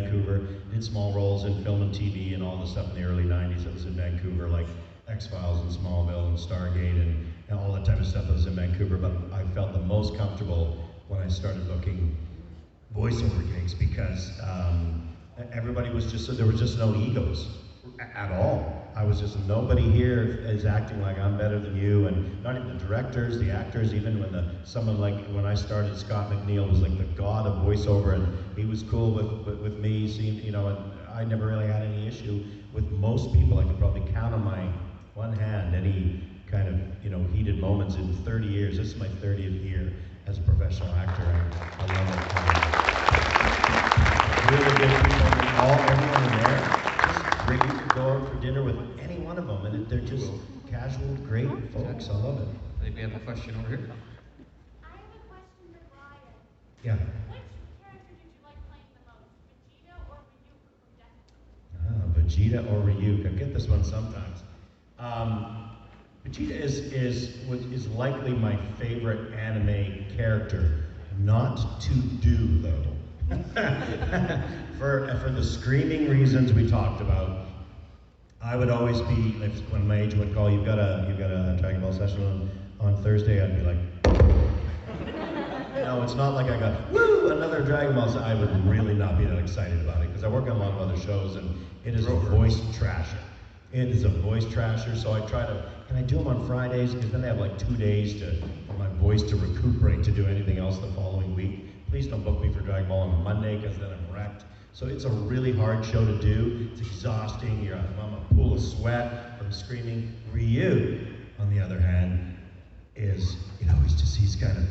Vancouver, did small roles in film and TV and all the stuff in the early 90s that was in Vancouver, like X-Files and Smallville and Stargate and all that type of stuff that was in Vancouver, but I felt the most comfortable when I started booking voiceover gigs because everybody was just, there was just no egos at all. I was just, nobody here is acting like I'm better than you, and not even the directors, the actors, even when someone like, when I started, Scott McNeil was like the god of voiceover, and he was cool with me, seeing, you know, and I never really had any issue with most people. I could probably count on my one hand any kind of, you know, heated moments in 30 years. This is my 30th year as a professional actor. I love it. Really good people, everyone in there. Great to go out for dinner with any one of them, and they're just casual, great folks. I love it. I think we have a question over here. I have a question for Brian. Yeah. Which character did you like playing the most, Vegeta or Ryuk from Death Note? Vegeta or Ryuk. I get this one sometimes. Vegeta is likely my favorite anime character. Not to do though. For the screaming reasons we talked about, I would always be, when my agent would call, you've got a Dragon Ball session on Thursday, I'd be like, no, it's not like I got, woo, another Dragon Ball session. I would really not be that excited about it, because I work on a lot of other shows, and it is a voice trasher. It is a voice trasher, so I try to, can I do them on Fridays? Because then they have like 2 days for my voice to recuperate to do anything else the following week. Please don't book me for Dragon Ball on Monday, because then I'm wrecked. So it's a really hard show to do. It's exhausting. You're I'm a pool of sweat from screaming. Ryu, on the other hand, is, you know, he's kind of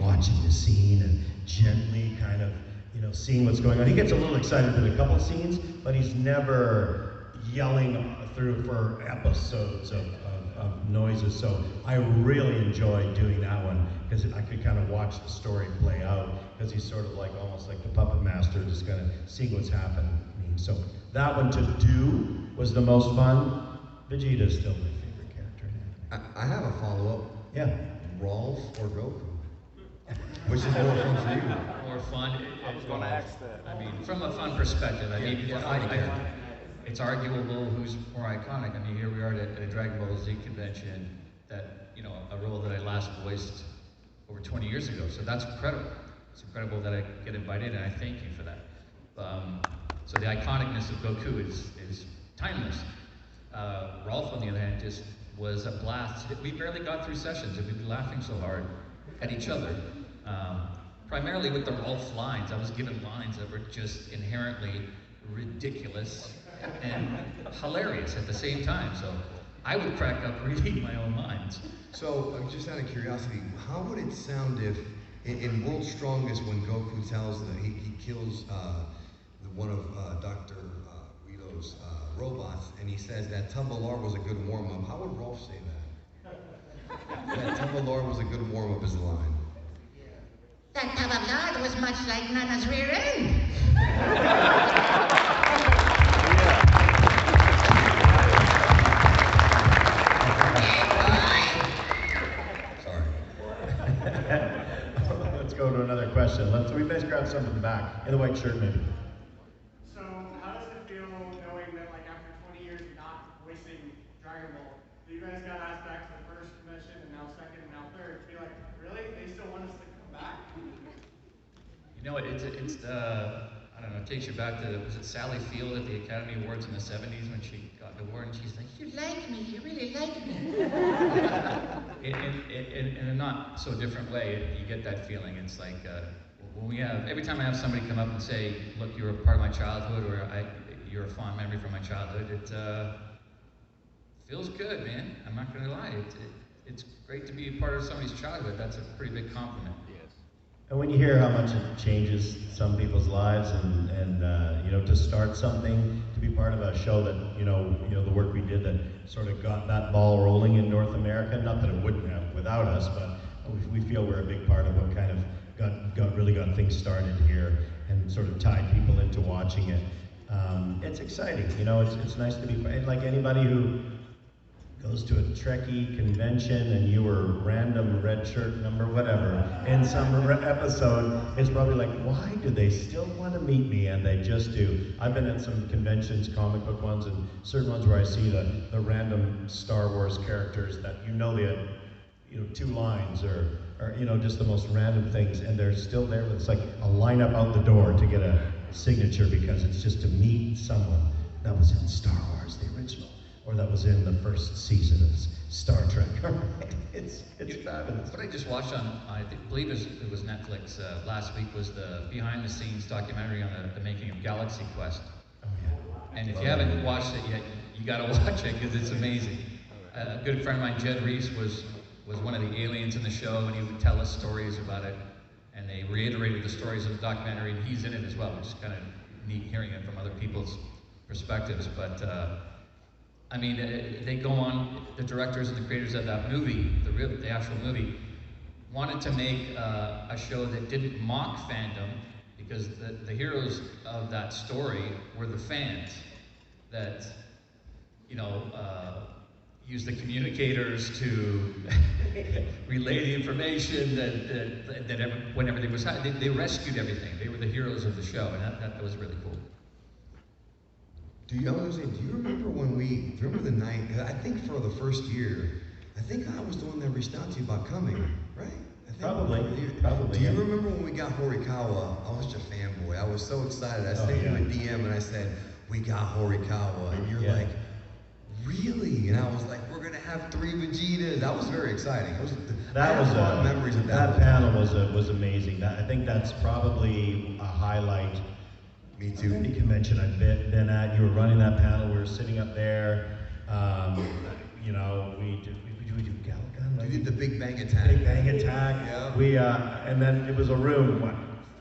watching the scene and gently kind of, you know, seeing what's going on. He gets a little excited in a couple of scenes, but he's never yelling through for episodes of noises. So I really enjoyed doing that one, because I could kind of watch the story play out, because he's sort of like, almost like the puppet master, just kind of seeing what's happening. So that one to do was the most fun. Vegeta is still my favorite character. I have a follow-up. Yeah. Rolf or Goku? Which is more fun for you? More fun. I was going to ask that. I mean, from a fun perspective, I mean, it's arguable who's more iconic. I mean, here we are at a Dragon Ball Z convention that, you know, a role that I last voiced over 20 years ago. So that's incredible. It's incredible that I get invited, and I thank you for that. So the iconicness of Goku is timeless. Rolf, on the other hand, just was a blast. We barely got through sessions, and we'd be laughing so hard at each other. Primarily with the Rolf lines. I was given lines that were just inherently ridiculous and hilarious at the same time. So I would crack up reading my own lines. So, just out of curiosity, how would it sound if, in World's Strongest, when Goku tells that he kills one of Dr. Rito's robots, and he says that Tumblear was a good warm-up, how would Rolf say that? That Tumblear was a good warm-up is the line. That Tumblear was much like Nana's rear end. Let's go to another question. We best grab some from the back. In the white shirt, maybe. So, how does it feel knowing that, like, after 20 years you're not voicing Dragon Ball? So you guys got asked back to the first convention, and now second, and now third. To be like, really? They still want us to come back? You know, it's I don't know, it takes you back to, was it Sally Field at the Academy Awards in the 70s when she got an award, and she's like, You like me, you really like me. in a not so different way, you get that feeling. It's like, every time I have somebody come up and say, look, you're a part of my childhood, or you're a fond memory from my childhood, it feels good, man. I'm not gonna lie. It's great to be a part of somebody's childhood. That's a pretty big compliment. And when you hear how much it changes some people's lives, and you know, to start something, to be part of a show that, you know, the work we did that sort of got that ball rolling in North America, not that it wouldn't have without us, but we feel we're a big part of what kind of really got things started here and sort of tied people into watching it. It's exciting, you know, it's nice to be, like anybody who goes to a Trekkie convention and you were random red shirt number whatever in some episode, it's probably like, why do they still want to meet me? And they just do. I've been at some conventions, comic book ones, and certain ones where I see the random Star Wars characters that they had, 2 lines or just the most random things, and they're still there. It's like a lineup out the door to get a signature because it's just to meet someone that was in Star Wars, the original, or that was in the first season of Star Trek. It's fabulous. What I just watched on, believe it was Netflix last week, was the behind-the-scenes documentary on the making of Galaxy Quest. Oh yeah. And if you haven't watched it yet, you got to watch it because it's amazing. A good friend of mine, Jed Reese, was one of the aliens in the show, and he would tell us stories about it. And they reiterated the stories of the documentary, and he's in it as well, which is kind of neat hearing it from other people's perspectives. But they go on, the directors and the creators of that movie, the actual movie, wanted to make a show that didn't mock fandom, because the heroes of that story were the fans that, use the communicators to relay the information that when everything was happening, they rescued everything. They were the heroes of the show, and that was really cool. Do you remember remember the night, I think for the first year, I think I was the one that reached out to you about coming, right? Probably. Do you remember when we got Horikawa? I was just a fanboy. I was so excited. I sent you a DM and I said, we got Horikawa. And you're like, really? And I was like, we're gonna have 3 Vegetas. That was very exciting. I have a lot of memories of that. That panel was amazing. I think that's probably a highlight. Me too. Any convention I've been at, you were running that panel. We were sitting up there. We do Galacon. We did the Big Bang Attack. Big Bang Attack. Yeah. We and then it was a room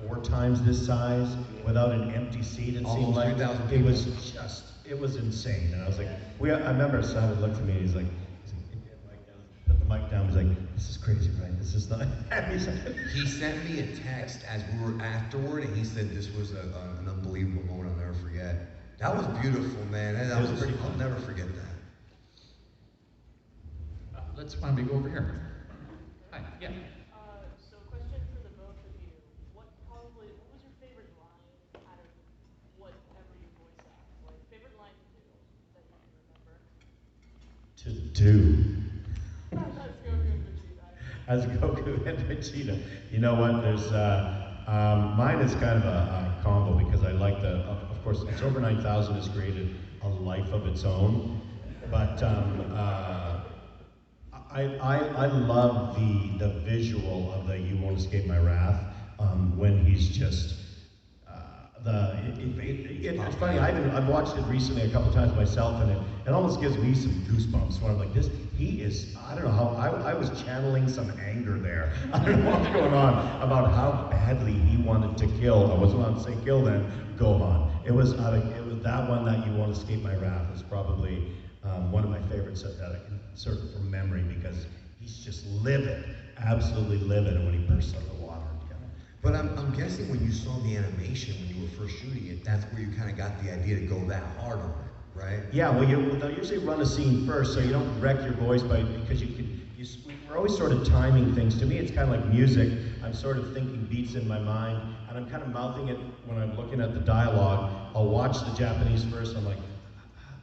4 times this size without an empty seat. It seemed like 3,000 it was it was insane. And I was like, I remember Simon looked at me and he's like, put the mic down. He's like, this is crazy, right? This is not. He sent me a text as we were afterward, and he said this was an unbelievable moment I'll never forget. That was beautiful, man. That was pretty. I'll never forget that. Why don't we go over here? Hi, yeah. So question for the both of you. What was your favorite line out of whatever you voice act? Like, favorite line to do that you can remember? To do. That's Goku and Vegeta. As Goku and Vegeta. You know what, there's, mine is kind of a combo because I like of course, It's Over 9,000 has created a life of its own, but I love the visual of the You Won't Escape My Wrath when he's just, it's funny, I've watched it recently a couple times myself, and it almost gives me some goosebumps when I'm like, I don't know how, I was channeling some anger there. I don't know what's going on about how badly he wanted to kill, I wasn't allowed to say kill then, Gohan. It was that one, that You Won't Escape My Wrath, is probably one of my favorites that I can sort of from memory, because he's just livid, absolutely livid, and when he bursts out of the water. But I'm guessing when you saw the animation when you were first shooting it, that's where you kind of got the idea to go that hard on it, right? Yeah, well, they'll usually run a scene first, so you don't wreck your voice because we're always sort of timing things. To me, it's kind of like music. I'm sort of thinking beats in my mind, and I'm kind of mouthing it when I'm looking at the dialogue. I'll watch the Japanese first, and I'm like,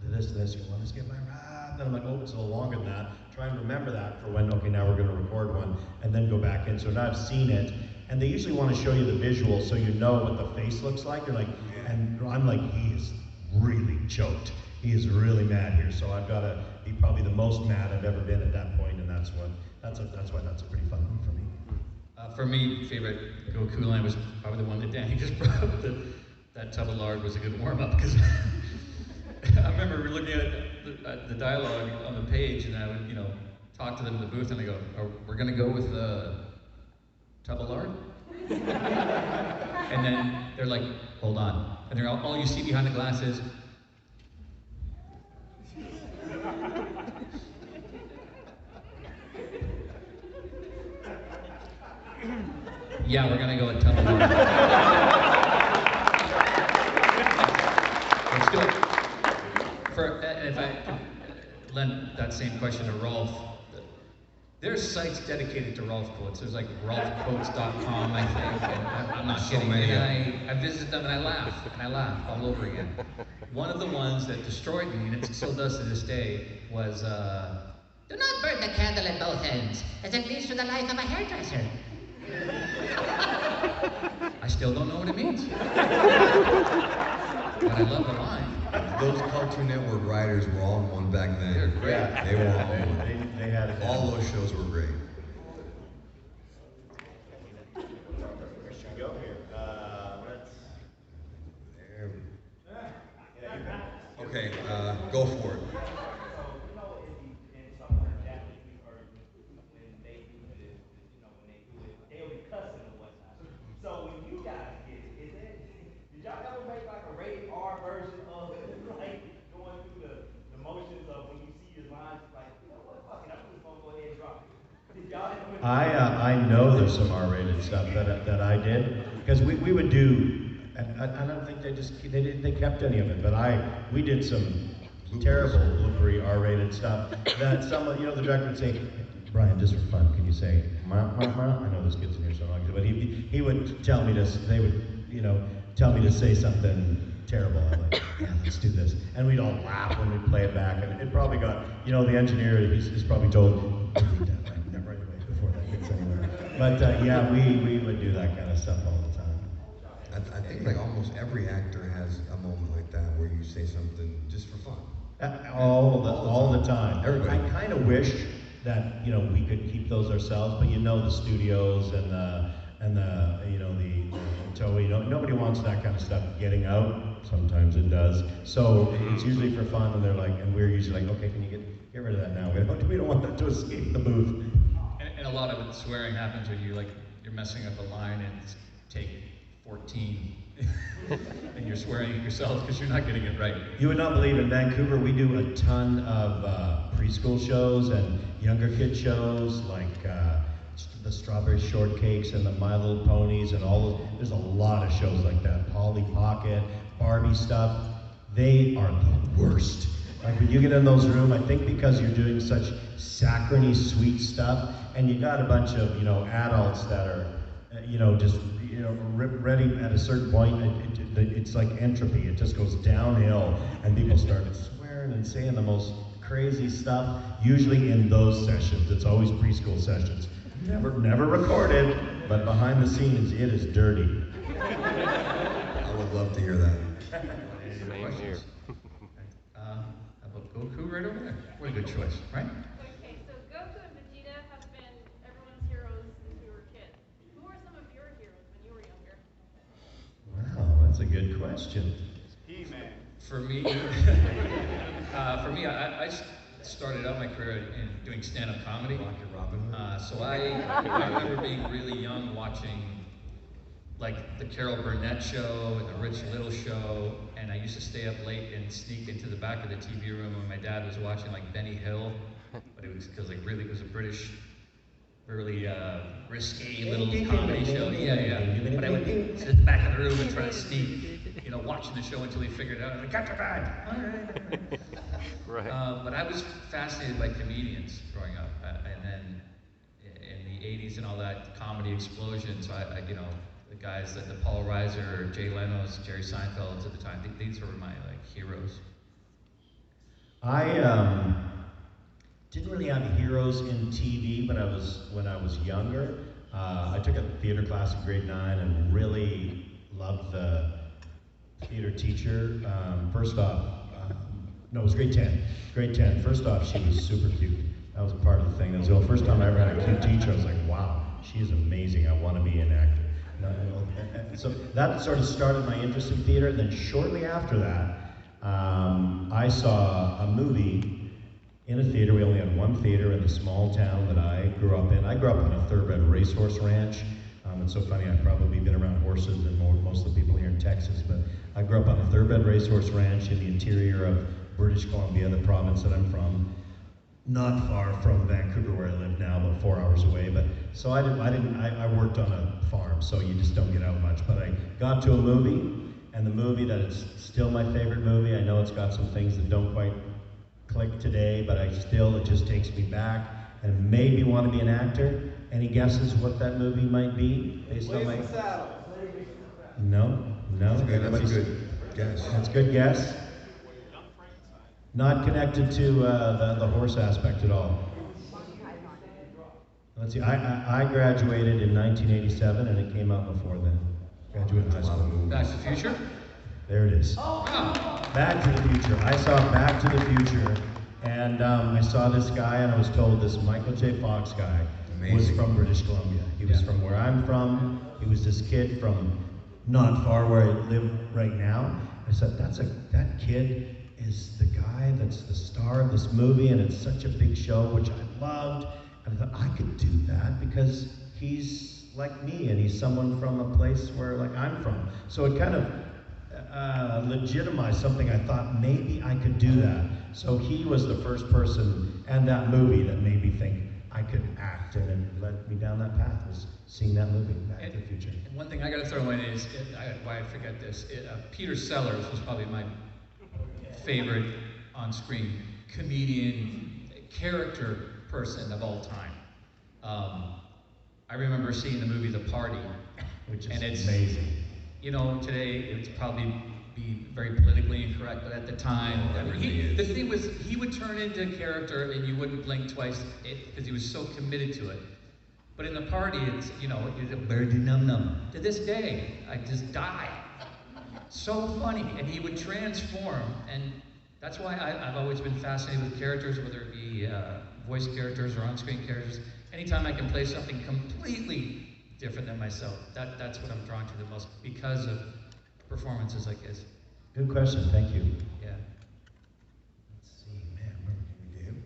this, you want to skip my rap? Then I'm like, oh, it's a little longer than that. Try and remember that for when, okay, now we're going to record one, and then go back in. So now I've seen it, and they usually want to show you the visual so you know what the face looks like. You're like, and I'm like, he is really choked. He is really mad here. So I've got to be probably the most mad I've ever been at that point, and that's why that's a pretty fun one for me. For me, favorite Goku line was probably the one that Danny just brought up. That tub of lard was a good warm-up, because I remember looking at the dialogue on the page, and I would, talk to them in the booth, and I go, we're going to go with tub of lard? And then they're like, hold on. And they're all you see behind the glass is, yeah, we're going to go with tub of lard. Let's do it. lend that same question to Rolf. There's sites dedicated to Rolf quotes. There's like rolfquotes.com, I think. And I'm not So kidding. many And I visit them and I laugh all over again. One of the ones that destroyed me, and it still does to this day, was Do not burn the candle at both ends, as it leads to the life of a hairdresser. I still don't know what it means. But I love the line. Those Cartoon Network writers were all in one back then. They're great. Yeah, They were all in one. they had it. All those shows were great. Where should we go here? Let's. There. Okay, go for it. So when you guys get it, did y'all ever make like a rated R version of like going through the motions of when you see your lines, like, you know what, fuck it, I'm just gonna go ahead and drop it. Did y'all ever I know there's some R-rated stuff that I did because we would do. And I don't think they kept any of it, but we did some terrible bloopery R-rated stuff that someone, the director would say, Brian, just for fun, can you say, ma, ma, ma? I know this kid's in here so long, but he would tell me this, they would, tell me to say something terrible. I'm like, yeah, let's do this. And we'd all laugh when we'd play it back, and it probably got, the engineer, he's probably told, delete that right away before that gets anywhere. But yeah, we would do that kind of stuff all the time. I think like almost every actor has a moment like that where you say something just for fun. All the time. Everybody. I kind of wish that we could keep those ourselves, but the studios and the Toei, nobody wants that kind of stuff getting out. Sometimes it does. So it's usually for fun, and they're like, and we're usually like, okay, can you get rid of that now? We don't want that to escape the booth. And a lot of it, swearing happens when you're messing up a line and take 14 and you're swearing at yourself because you're not getting it right. You would not believe in Vancouver, we do a ton of preschool shows and younger kid shows like the Strawberry Shortcakes and the My Little Ponies and all those. There's a lot of shows like that. Polly Pocket, Barbie stuff. They are the worst. Like when you get in those rooms, I think because you're doing such saccharine, sweet stuff, and you got a bunch of adults that are just ready at a certain point. It's like entropy. It just goes downhill, and people started swearing and saying the most crazy stuff. Usually in those sessions, it's always preschool sessions. Never recorded, but behind the scenes, it is dirty. I would love to hear that. Questions? How about Goku right over there? What a good choice, right? Okay, so Goku and Vegeta have been everyone's heroes since we were kids. Who are some of your heroes when you were younger? Wow, that's a good question. He-Man. For me, I started out my career in doing stand-up comedy. So I remember being really young watching like the Carol Burnett show and the Rich Little show, and I used to stay up late and sneak into the back of the TV room when my dad was watching like Benny Hill, but it was because it was a British, really risque little comedy show. Yeah. But I would sit at the back of the room and try to sneak, watching the show until he figured it out. I'm like, got your bag. All right. But I was fascinated by comedians growing up, and then in the '80s and all that comedy explosion. So I the guys the Paul Reiser, Jay Leno's, Jerry Seinfeld's at the time. These were my heroes. I didn't really have heroes in TV when I was younger. I took a theater class in grade 9 and really loved the theater teacher. First off, no, it was grade 10. Grade 10. First off, she was super cute. That was part of the thing. That was the first time I ever had a cute teacher. I was like, wow, she is amazing. I want to be an actor. So that sort of started my interest in theater. And then shortly after that, I saw a movie in a theater. We only had one theater in the small town that I grew up in. I grew up on a thoroughbred racehorse ranch. It's so funny, I've probably been around horses than most of the people here in Texas, but I grew up on a thoroughbred racehorse ranch in the interior of British Columbia, the province that I'm from. Not far from Vancouver where I live now, about 4 hours away. But so I worked on a farm, so you just don't get out much. But I got to a movie, and the movie that is still my favorite movie. I know it's got some things that don't quite click today, but it just takes me back and made me want to be an actor. Any guesses what that movie might be based on my? No. That's a good guess. That's a good guess. Not connected to the horse aspect at all. Let's see. I graduated in 1987, and it came out before then. Graduated high school. Back to the Future? There it is. Back to the Future. I saw Back to the Future, and I saw this guy, and I was told this Michael J. Fox guy was from British Columbia. He was from where I'm from. He was this kid from not far where I live right now. I said, that kid is the guy that's the star of this movie, and it's such a big show, which I loved. And I thought, I could do that because he's like me, and he's someone from a place where like I'm from. So it kind of legitimized something. I thought maybe I could do that. So he was the first person and that movie that made me think I could act, and it led me down that path, was seeing that movie, Back to the Future. And one thing I got to throw in is, why I forget this, Peter Sellers was probably my favorite on-screen comedian, character person of all time. I remember seeing the movie The Party, Which is and it's amazing. You know, today it's probably be very politically incorrect, but at the time, the thing was, he would turn into a character and you wouldn't blink twice because he was so committed to it. But in The Party, it's, you know, it's a birdie num-num. To this day, I just die. So funny, and he would transform, and that's why I've always been fascinated with characters, whether it be voice characters or on-screen characters. Anytime I can play something completely different than myself, that's what I'm drawn to the most, because of performances like this. Good question, thank you. Yeah. Let's see, man, where can we do?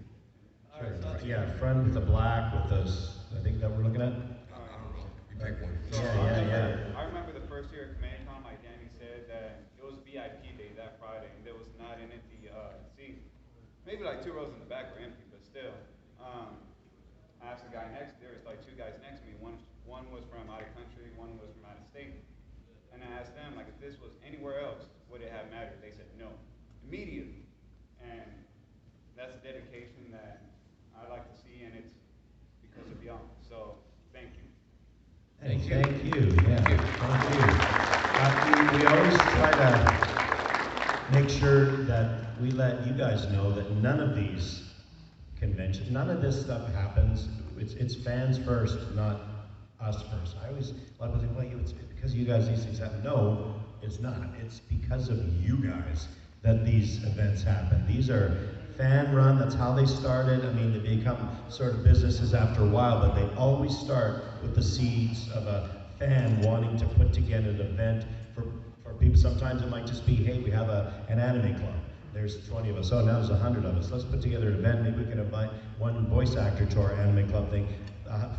Sure. Yeah, front with the black with those, I think that we're looking at? I don't know. You pick one. So Yeah. I remember the first year at Kamehacon, like Danny said, that it was VIP day that Friday, and there was not an empty seat. Maybe like 2 rows in the back were empty, but still. I asked the guy next, there was like 2 guys next to me. One was from out of country, one was from out of state. And I asked them, like, if this was anywhere else, would it have mattered? They said no, immediately. And that's a dedication that I like to see, and it's because of y'all. So, thank you. Thank you. Yeah. Thank you. We always try to make sure that we let you guys know that none of these conventions, none of this stuff happens. It's fans first, not us first. A lot of people think, well, it's because you guys these things happen. No, it's not. It's because of you guys that these events happen. These are fan run, that's how they started. I mean, they become sort of businesses after a while, but they always start with the seeds of a fan wanting to put together an event for people. Sometimes it might just be, hey, we have an anime club. There's 20 of us. Oh, now there's 100 of us. Let's put together an event. Maybe we can invite one voice actor to our anime club thing.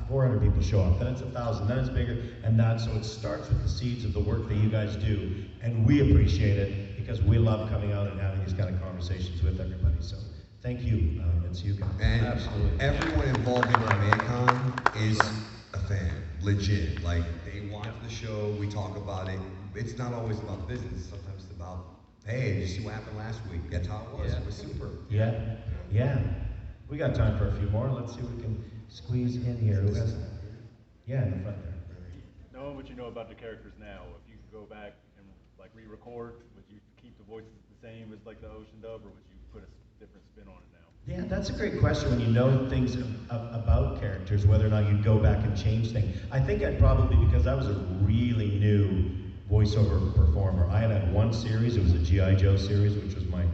400 people show up, then it's 1,000, then it's bigger, and so it starts with the seeds of the work that you guys do, and we appreciate it because we love coming out and having these kind of conversations with everybody. So thank you, it's you guys. And absolutely, everyone involved in Kamehacon is a fan, legit. Like, they watch the show, we talk about it. It's not always about business, sometimes it's about, hey, did you see what happened last week? That's how it was. Yeah. It was super. Yeah. We got time for a few more. Let's see what we can squeeze in here. Who has? Yeah, in the front there. Knowing what you know about the characters now, if you could go back and like re-record, would you keep the voices the same as like the Ocean dub, or would you put a different spin on it now? Yeah, that's a great question. When you know things about characters, whether or not you'd go back and change things. I think I'd probably, because I was a really new voiceover performer. I had one series. It was a G.I. Joe series, which was my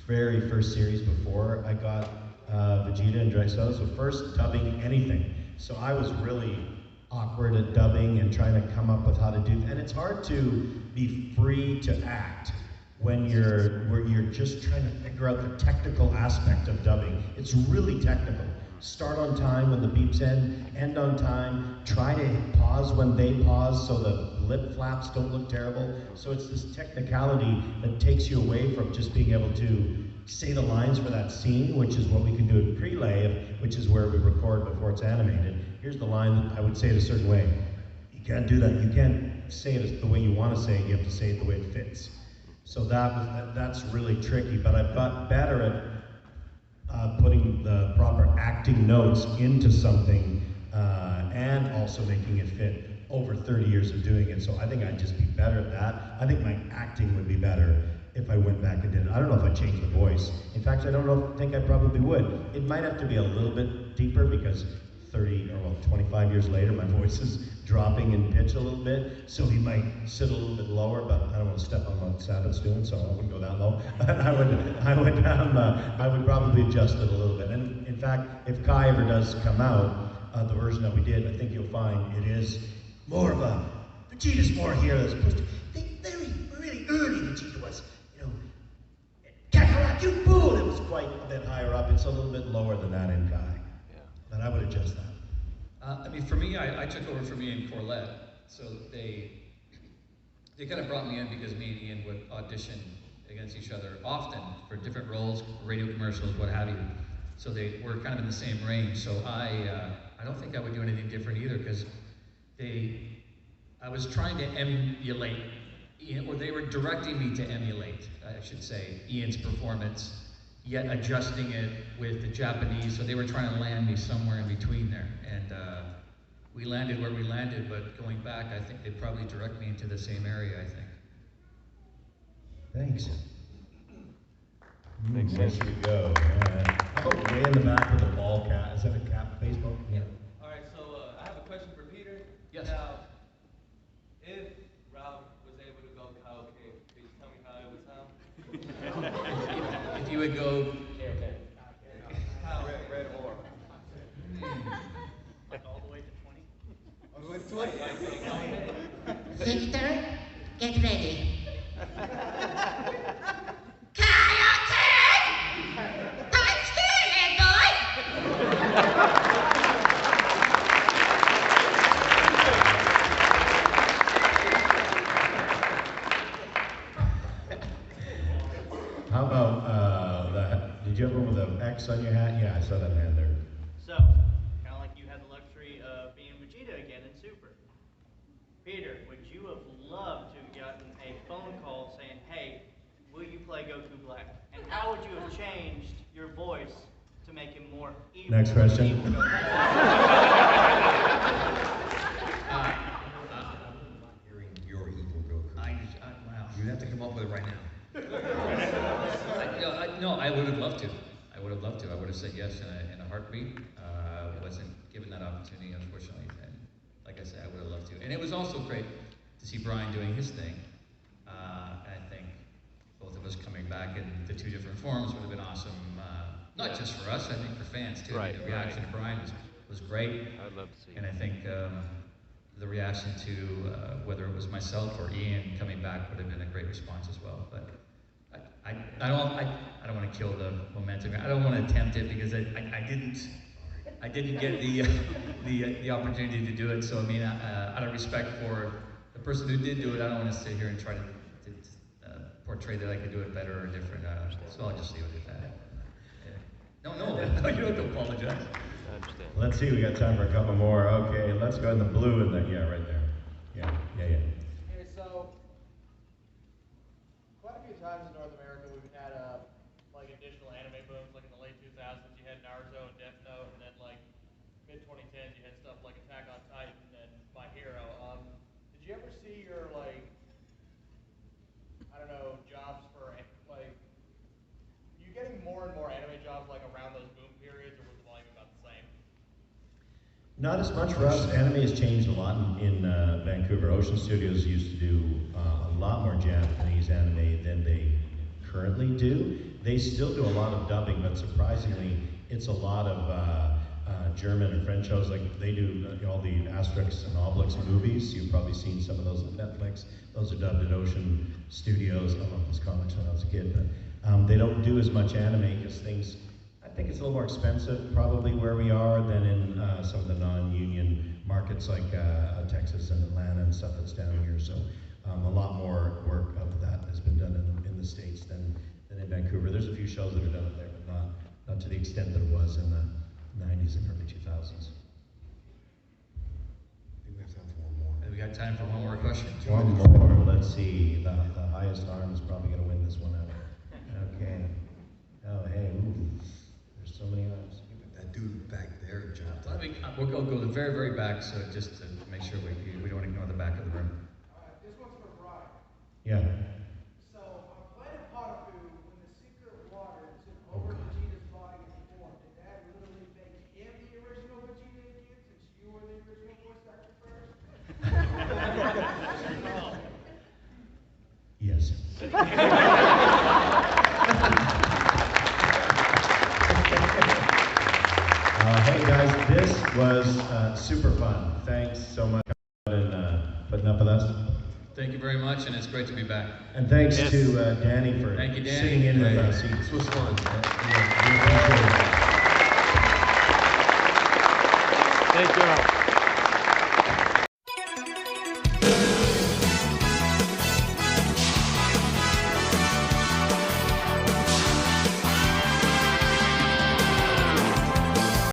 very first series before I got Vegeta and Drake. So that was the first dubbing anything. So I was really awkward at dubbing and trying to come up with how to do. And it's hard to be free to act when you're just trying to figure out the technical aspect of dubbing. It's really technical. Start on time when the beeps end on time. Try to pause when they pause so the lip flaps don't look terrible. So it's this technicality that takes you away from just being able to say the lines for that scene, which is what we can do in prelay, which is where we record before it's animated. Here's the line that I would say it a certain way. You can't do that. You can't say it the way you want to say it. You have to say it the way it fits. So that's really tricky, but I've got better at putting the proper acting notes into something and also making it fit over 30 years of doing it. So I think I'd just be better at that. I think my acting would be better if I went back and did it. I don't know if I'd change the voice. In fact, I don't think I probably would. It might have to be a little bit deeper because 25 years later, my voice is dropping in pitch a little bit, so he might sit a little bit lower, but I don't want to step on what Sabbath's doing, so I wouldn't go that low. I would probably adjust it a little bit. And in fact, if Kai ever does come out, the version that we did, I think you'll find it is more of a, Vegeta's more here as opposed to, really early Vegeta was, Kakarot, you fool! It was quite a bit higher up. It's a little bit lower than that in Kai. Yeah. But I would adjust that. I mean, for me, I took over for me and Corlett, so they kind of brought me in because me and Ian would audition against each other often for different roles, radio commercials, what have you. So they were kind of in the same range. So I don't think I would do anything different either because I was trying to emulate Ian, or they were directing me to emulate, I should say, Ian's performance, yet adjusting it with the Japanese, so they were trying to land me somewhere in between there. And we landed where we landed, but going back, I think they'd probably direct me into the same area, I think. Thanks. Thanks. Where should we go? How about way in the back with the ball cap? Is that a cap baseball? Yeah. All right, so I have a question for Peter. Yes. Now, if Rob was able to go karaoke, could you tell me how it would sound? If you would go... Red or. Like all the way to 20? All the way to 20? Victor, get ready. How about did you have one with an X on your hat? Yeah, I saw that hand there. So, kind of like you had the luxury of being Vegeta again in Super. Peter, would you have loved to have gotten a phone call saying, hey, will you play Goku Black? And how would you have changed your voice to make him more evil? Next question. Evil Goku? Hearing your evil Goku. Wow. You'd have to come up with it right now. No, I would have loved to. I would have loved to. I would have said yes in a heartbeat. Wasn't given that opportunity, unfortunately. And like I said, I would have loved to. And it was also great to see Brian doing his thing. I think both of us coming back in the two different forms would have been awesome. Not just for us, I think for fans too. Right, The reaction to Brian was great. I'd love to see And I think the reaction to whether it was myself or Ian coming back would have been a great response as well. But I don't want to kill the momentum. I don't want to attempt it because I didn't get the opportunity to do it. So I mean, out of respect for the person who did do it, I don't want to sit here and try to portray that I could do it better or different. So I'll just leave it at that. No, you don't have to apologize. I understand. Let's see, we got time for a couple more. Okay, let's go in the blue and then, yeah, right there. Yeah. Okay, so quite a few times in North America we've had like additional anime booms. Like in the late 2000s, you had Naruto and Death Note, and then like mid 2010s, you had stuff like Attack on Titan and My Hero. Did you ever see your like jobs for like you getting more and more anime jobs like around those boom periods, or was the volume about the same? Not as much for us. Anime has changed a lot in Vancouver. Ocean Studios used to do a lot more Japanese anime than they currently do. They still do a lot of dubbing, but surprisingly, it's a lot of German and French shows. Like they do all the Asterix and Obelix movies. You've probably seen some of those on Netflix. Those are dubbed at Ocean Studios. I love those comics when I was a kid, but they don't do as much anime because things. I think it's a little more expensive probably where we are than in some of the non-union markets like Texas and Atlanta and stuff that's down here. So a lot more work of that has been done in the States than in Vancouver. There's a few shows that are done up there, but not to the extent that it was in the 90s and early 2000s. I think we have time for one more. We got time for one more question. One more. Let's see. The highest arm is probably going to win this one out. Okay. Oh, hey. Ooh. So many eyes. That dude back there jumped Let up. me, we'll go to the very, very back, so just to make sure we don't ignore the back of the room. This one's for Brian. Yeah. So, on Planet Potapu, when the Seeker of Water took over Vegeta's body and form, did that literally make him the original Vegeta again, since you were the original voice actor first? Yes. Hey guys, this was super fun. Thanks so much for putting up with us. Thank you very much, and it's great to be back. And thanks to Danny for Thank you, Danny. sitting in with us. This was fun. We appreciate it. Thank you all.